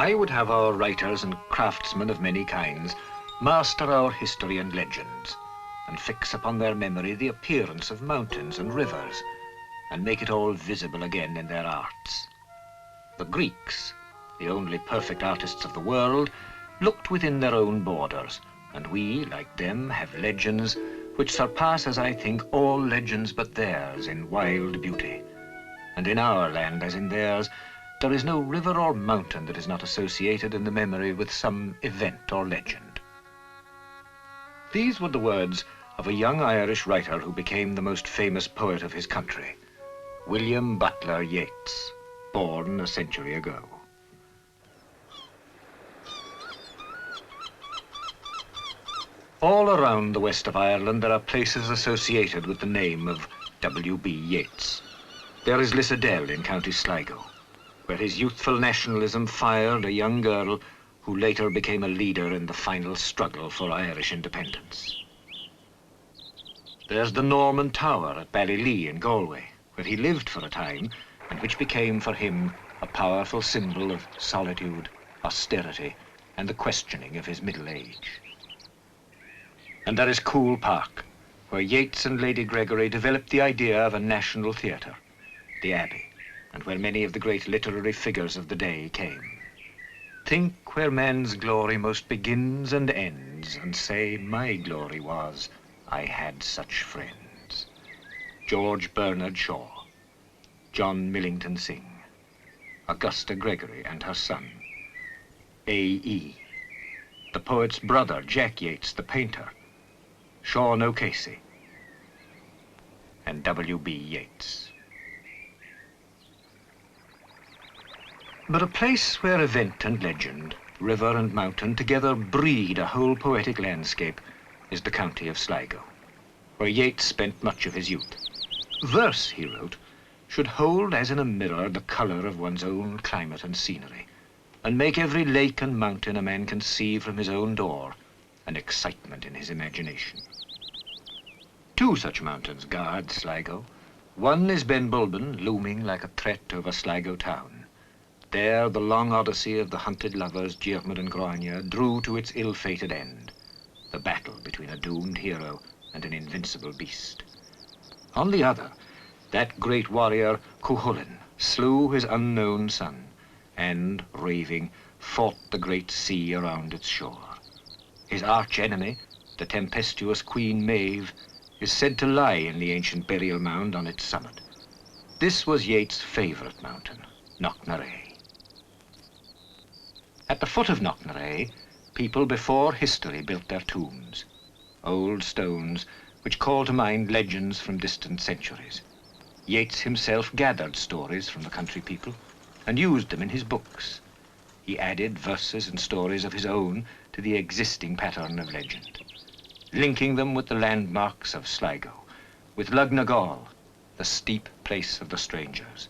I would have our writers and craftsmen of many kinds master our history and legends, and fix upon their memory the appearance of mountains and rivers, and make it all visible again in their arts. The Greeks, the only perfect artists of the world, looked within their own borders, and we, like them, have legends which surpass, as I think, all legends but theirs in wild beauty. And in our land, as in theirs, there is no river or mountain that is not associated in the memory with some event or legend. These were the words of a young Irish writer who became the most famous poet of his country, William Butler Yeats, born a century ago. All around the west of Ireland there are places associated with the name of W.B. Yeats. There is Lissadell in County Sligo, where his youthful nationalism fired a young girl who later became a leader in the final struggle for Irish independence. There's the Norman Tower at Ballylee in Galway, where he lived for a time, and which became for him a powerful symbol of solitude, austerity, and the questioning of his middle age. And there is Coole Park, where Yeats and Lady Gregory developed the idea of a national theatre, the Abbey, and where many of the great literary figures of the day came. Think where man's glory most begins and ends, and say, my glory was, I had such friends. George Bernard Shaw, John Millington Synge, Augusta Gregory and her son, A.E., the poet's brother, Jack Yeats, the painter, Sean O'Casey, and W.B. Yeats. But a place where event and legend, river and mountain together breed a whole poetic landscape is the county of Sligo, where Yeats spent much of his youth. Verse, he wrote, should hold as in a mirror the colour of one's own climate and scenery, and make every lake and mountain a man can see from his own door an excitement in his imagination. Two such mountains guard Sligo. One is Ben Bulben, looming like a threat over Sligo town. There the long odyssey of the hunted lovers Diarmuid and Gráinne drew to its ill-fated end, the battle between a doomed hero and an invincible beast. On the other, that great warrior Cuchulainn slew his unknown son and, raving, fought the great sea around its shore. His arch-enemy, the tempestuous Queen Maeve, is said to lie in the ancient burial mound on its summit. This was Yeats' favourite mountain, Knocknarea. At the foot of Knocknarea, people before history built their tombs, old stones which call to mind legends from distant centuries. Yeats himself gathered stories from the country people and used them in his books. He added verses and stories of his own to the existing pattern of legend, linking them with the landmarks of Sligo, with Knocknarea, the steep place of the strangers,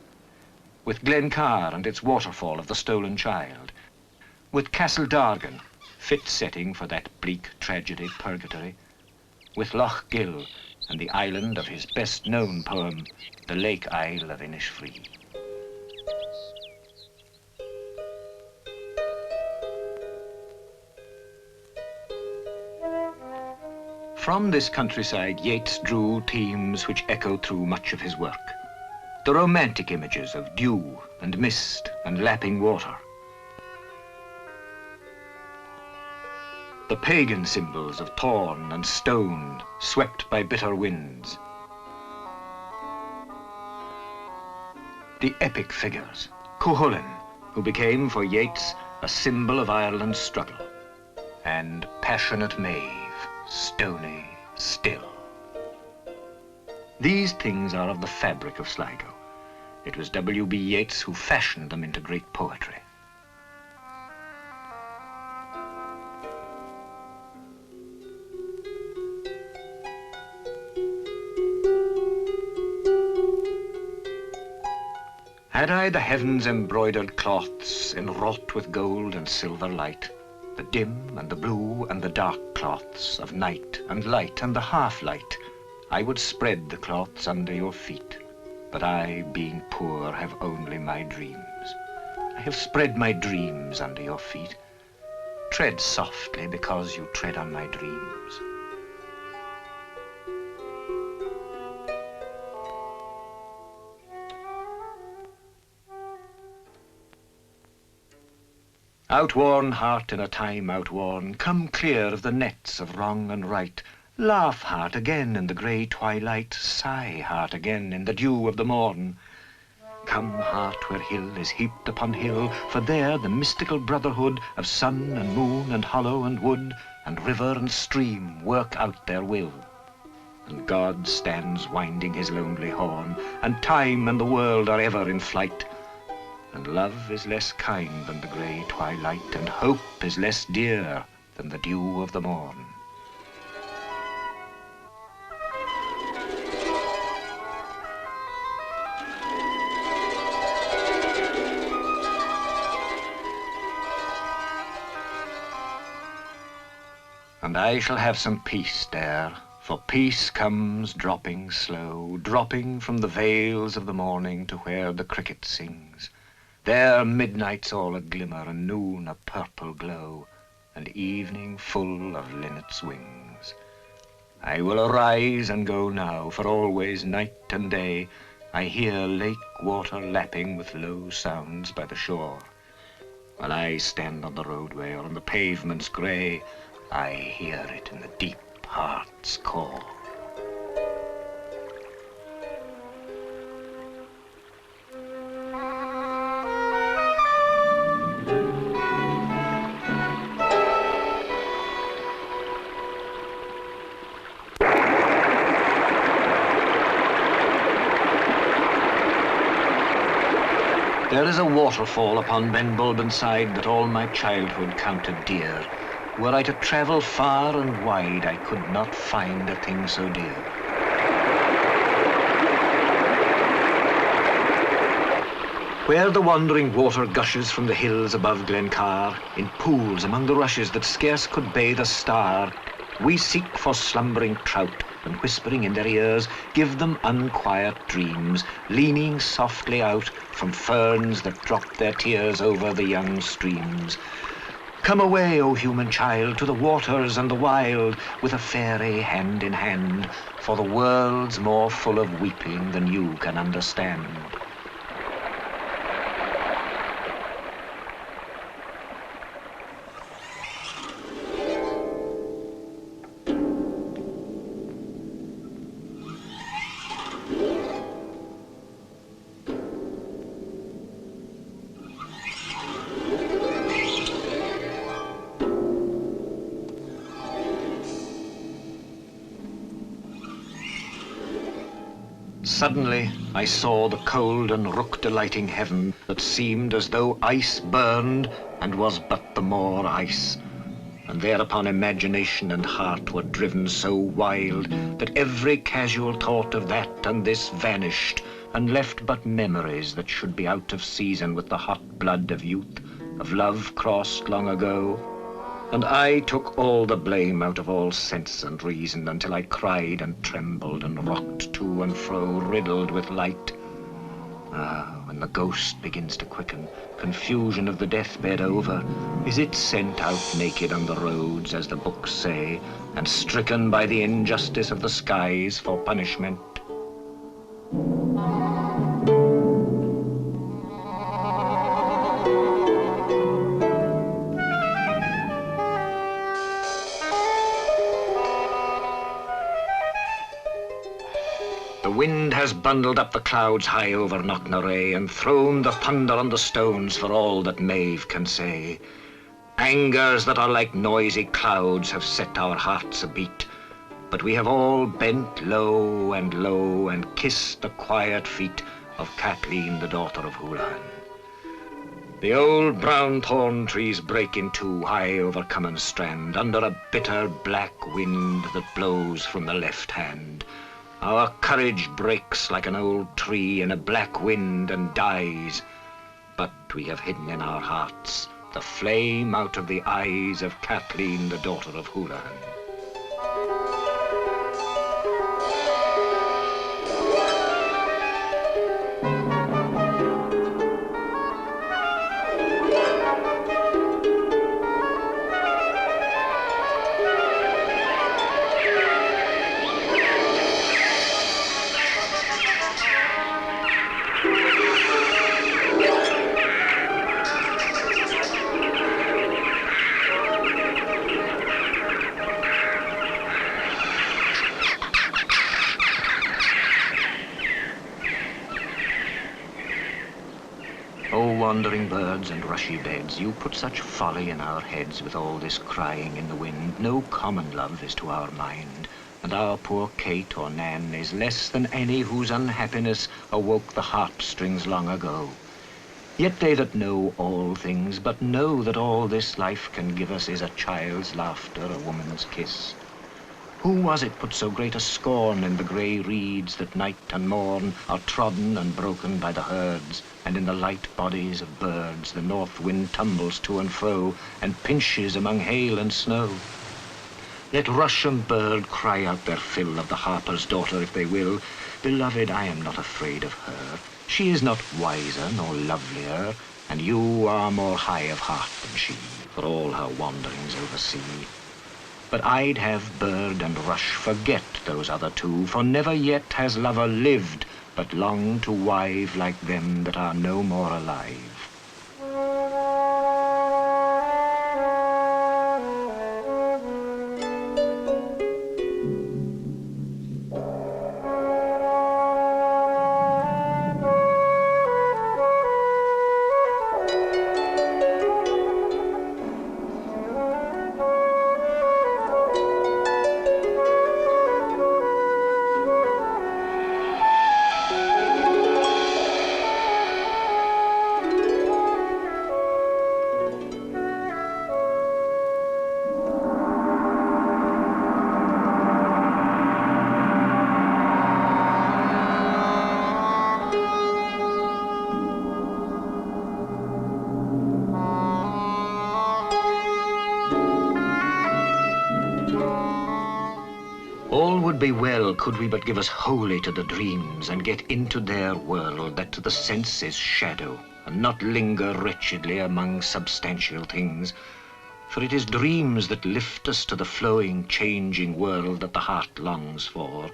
with Glencar and its waterfall of the stolen child, with Castle Dargan, fit setting for that bleak tragedy Purgatory, with Loch Gill and the island of his best-known poem, The Lake Isle of Innisfree. From this countryside, Yeats drew themes which echo through much of his work. The romantic images of dew and mist and lapping water. The pagan symbols of thorn and stone swept by bitter winds. The epic figures, Cuchulainn, who became for Yeats a symbol of Ireland's struggle, and passionate Maeve, stony, still. These things are of the fabric of Sligo. It was W.B. Yeats who fashioned them into great poetry. Had I the heavens embroidered cloths enwrought with gold and silver light, the dim and the blue and the dark cloths of night and light and the half-light, I would spread the cloths under your feet. But I, being poor, have only my dreams. I have spread my dreams under your feet. Tread softly because you tread on my dreams. Outworn heart in a time outworn, come clear of the nets of wrong and right. Laugh, heart, again in the grey twilight. Sigh, heart, again in the dew of the morn. Come, heart, where hill is heaped upon hill, for there the mystical brotherhood of sun and moon and hollow and wood and river and stream work out their will. And God stands winding his lonely horn, and time and the world are ever in flight. And love is less kind than the grey twilight, and hope is less dear than the dew of the morn. And I shall have some peace there, for peace comes dropping slow, dropping from the vales of the morning to where the cricket sings. There midnight's all a glimmer, and noon a purple glow, and evening full of linnet's wings. I will arise and go now, for always night and day I hear lake water lapping with low sounds by the shore. While I stand on the roadway or on the pavement's grey, I hear it in the deep heart's core. There is a waterfall upon Ben Bulben's side that all my childhood counted dear. Were I to travel far and wide, I could not find a thing so dear. Where the wandering water gushes from the hills above Glencar, in pools among the rushes that scarce could bathe a star, we seek for slumbering trout, and whispering in their ears, give them unquiet dreams, leaning softly out from ferns that drop their tears over the young streams. Come away, O human child, to the waters and the wild, with a fairy hand in hand, for the world's more full of weeping than you can understand. Suddenly I saw the cold and rook-delighting heaven that seemed as though ice burned and was but the more ice. And thereupon imagination and heart were driven so wild that every casual thought of that and this vanished and left but memories that should be out of season with the hot blood of youth, of love crossed long ago. And I took all the blame out of all sense and reason until I cried and trembled and rocked to and fro, riddled with light. Ah, when the ghost begins to quicken, confusion of the deathbed over, is it sent out naked on the roads, as the books say, and stricken by the injustice of the skies for punishment? The wind has bundled up the clouds high over Knocknarea and thrown the thunder on the stones for all that Maeve can say. Angers that are like noisy clouds have set our hearts a-beat, but we have all bent low and kissed the quiet feet of Kathleen, the daughter of Houlihan. The old brown thorn trees break in two high over Cummin Strand under a bitter black wind that blows from the left hand. Our courage breaks like an old tree in a black wind and dies, but we have hidden in our hearts the flame out of the eyes of Kathleen, the daughter of Houlihan. wandering birds and rushy beds, you put such folly in our heads with all this crying in the wind. No common love is to our mind, and our poor Kate or Nan is less than any whose unhappiness awoke the harpstrings long ago. Yet they that know all things but know that all this life can give us is a child's laughter, a woman's kiss. Who was it put so great a scorn in the grey reeds that night and morn are trodden and broken by the herds, and in the light bodies of birds the north wind tumbles to and fro and pinches among hail and snow? Let rush and bird cry out their fill of the harper's daughter if they will. Beloved, I am not afraid of her. She is not wiser nor lovelier, and you are more high of heart than she, for all her wanderings over sea. But I'd have bird and rush forget those other two, for never yet has lover lived, but longed to wive like them that are no more alive. All would be well could we but give us wholly to the dreams and get into their world that to the sense is shadow, and not linger wretchedly among substantial things. For it is dreams that lift us to the flowing, changing world that the heart longs for.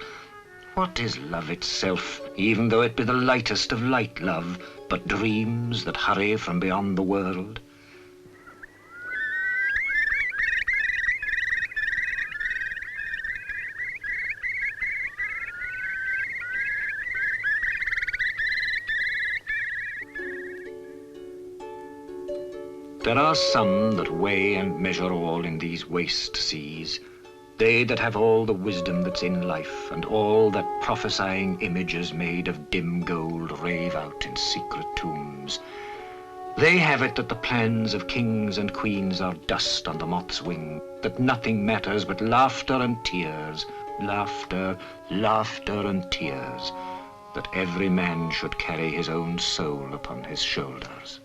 What is love itself, even though it be the lightest of light love, but dreams that hurry from beyond the world? There are some that weigh and measure all in these waste seas, they that have all the wisdom that's in life, and all that prophesying images made of dim gold rave out in secret tombs. They have it that the plans of kings and queens are dust on the moth's wing, that nothing matters but laughter and tears, laughter, laughter and tears, that every man should carry his own soul upon his shoulders.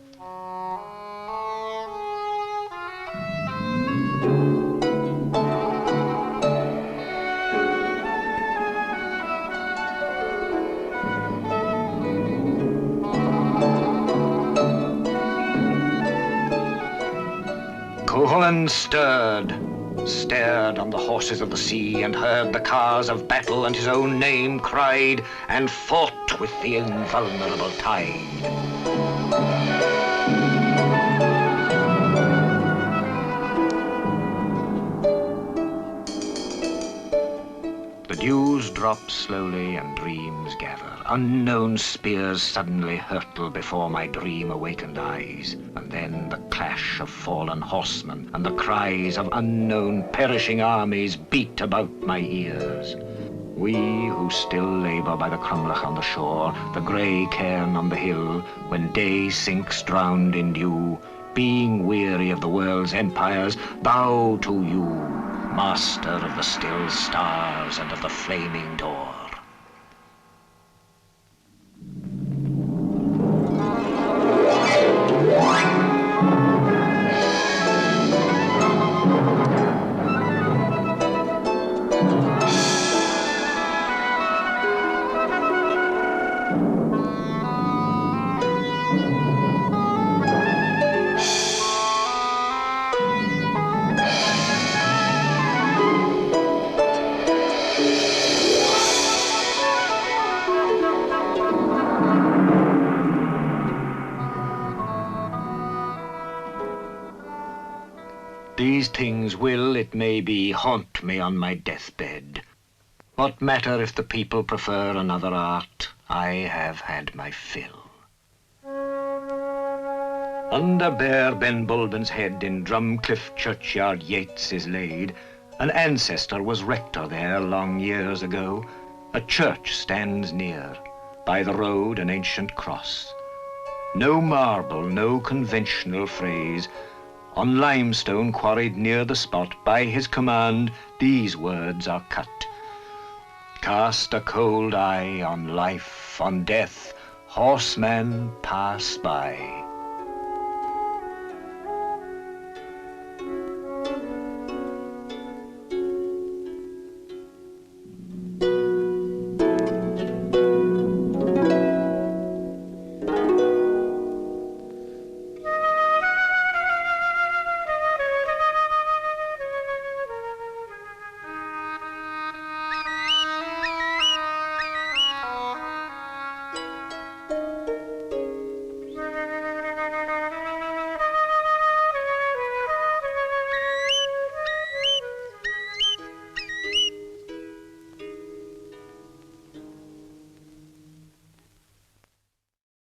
Cuchulainn stared on the horses of the sea, and heard the cars of battle, and his own name cried, and fought with the invulnerable tide. The dews drop slowly and dreams gather. Unknown spears suddenly hurtle before my dream-awakened eyes, and then the clash of fallen horsemen and the cries of unknown perishing armies beat about my ears. We who still labour by the crumlach on the shore, the grey cairn on the hill, when day sinks drowned in dew, being weary of the world's empires, bow to you, master of the still stars and of the flaming door. These things will, it may be, haunt me on my deathbed. What matter if the people prefer another art? I have had my fill. Under bare Ben Bulben's head in Drumcliffe churchyard Yeats is laid. An ancestor was rector there long years ago. A church stands near, by the road an ancient cross. No marble, no conventional phrase. On limestone quarried near the spot, by his command, these words are cut. Cast a cold eye on life, on death, horseman, pass by.